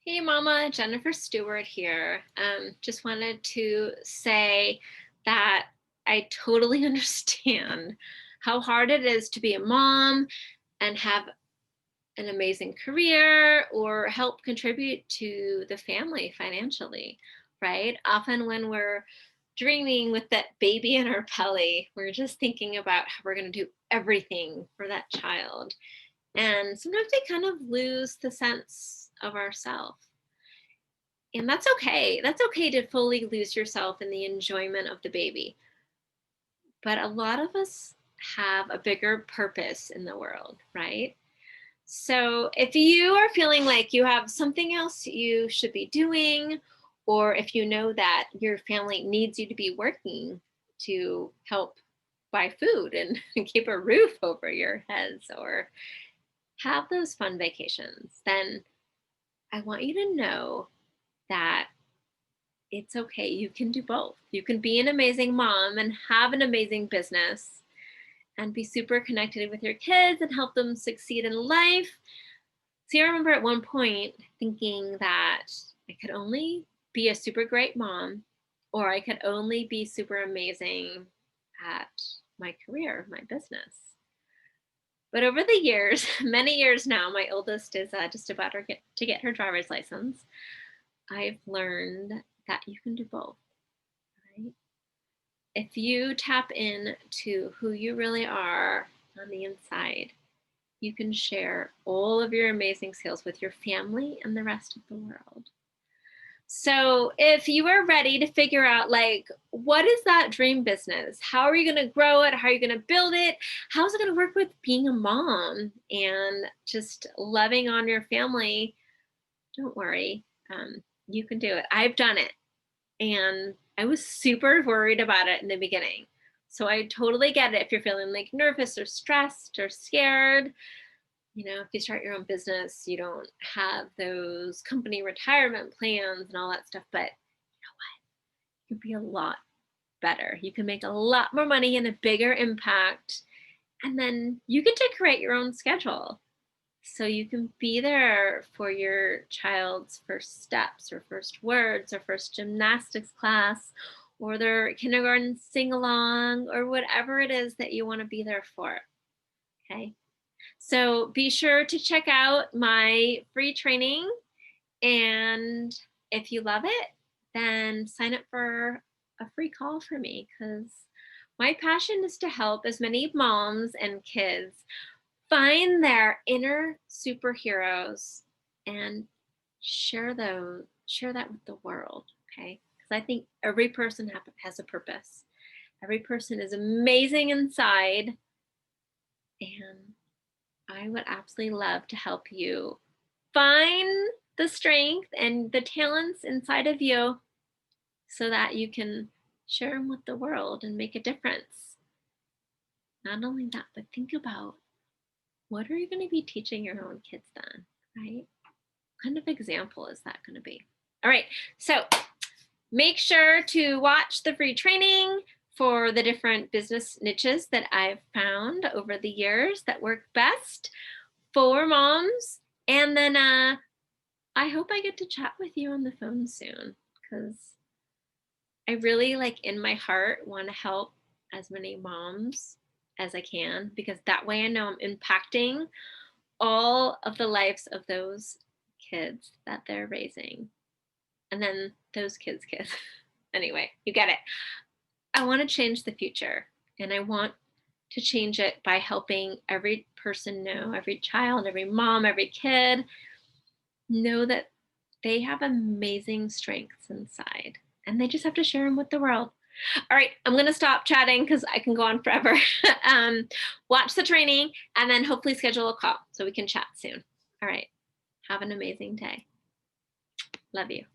Hey Mama, Jennifer Stewart here. Just wanted to say that I totally understand how hard it is to be a mom and have an amazing career or help contribute to the family financially, right? Often when we're dreaming with that baby in our belly, we're just thinking about how we're going to do everything for that child. And sometimes we kind of lose the sense of ourself. And that's okay. That's okay to fully lose yourself in the enjoyment of the baby. But a lot of us have a bigger purpose in the world, right? So if you are feeling like you have something else you should be doing, or if you know that your family needs you to be working to help buy food and keep a roof over your heads or have those fun vacations, then I want you to know that it's okay. You can do both. You can be an amazing mom and have an amazing business and be super connected with your kids and help them succeed in life. See, I remember at one point thinking that I could only be a super great mom or I could only be super amazing at my career, my business. But over the years, many years now, my oldest is just about to get her driver's license. I've learned that you can do both, right? If you tap in to who you really are on the inside, you can share all of your amazing skills with your family and the rest of the world. So if you are ready to figure out like, what is that dream business? How are you going to grow it? How are you going to build it? How's it going to work with being a mom and just loving on your family? Don't worry. You can do it. I've done it. And I was super worried about it in the beginning. So I totally get it if you're feeling like nervous or stressed or scared. You know, if you start your own business, you don't have those company retirement plans and all that stuff. But you know what? You can be a lot better. You can make a lot more money and a bigger impact. And then you get to create your own schedule. So you can be there for your child's first steps or first words or first gymnastics class or their kindergarten sing along or whatever it is that you want to be there for. Okay. So be sure to check out my free training. And if you love it, then sign up for a free call for me because my passion is to help as many moms and kids find their inner superheroes and share that with the world, okay? Because I think every person has a purpose. Every person is amazing inside, and I would absolutely love to help you find the strength and the talents inside of you so that you can share them with the world and make a difference. Not only that, but think about, what are you going to be teaching your own kids then, right? What kind of example is that going to be? All right, so make sure to watch the free training for the different business niches that I've found over the years that work best for moms. And then I hope I get to chat with you on the phone soon because I really, like, in my heart, want to help as many moms as I can because that way I know I'm impacting all of the lives of those kids that they're raising. And then those kids. Anyway, you get it. I want to change the future, and I want to change it by helping every person know, every child, every mom, every kid know that they have amazing strengths inside and they just have to share them with the world. All right, I'm going to stop chatting because I can go on forever. Watch the training and then hopefully schedule a call so we can chat soon. All right, have an amazing day. Love you.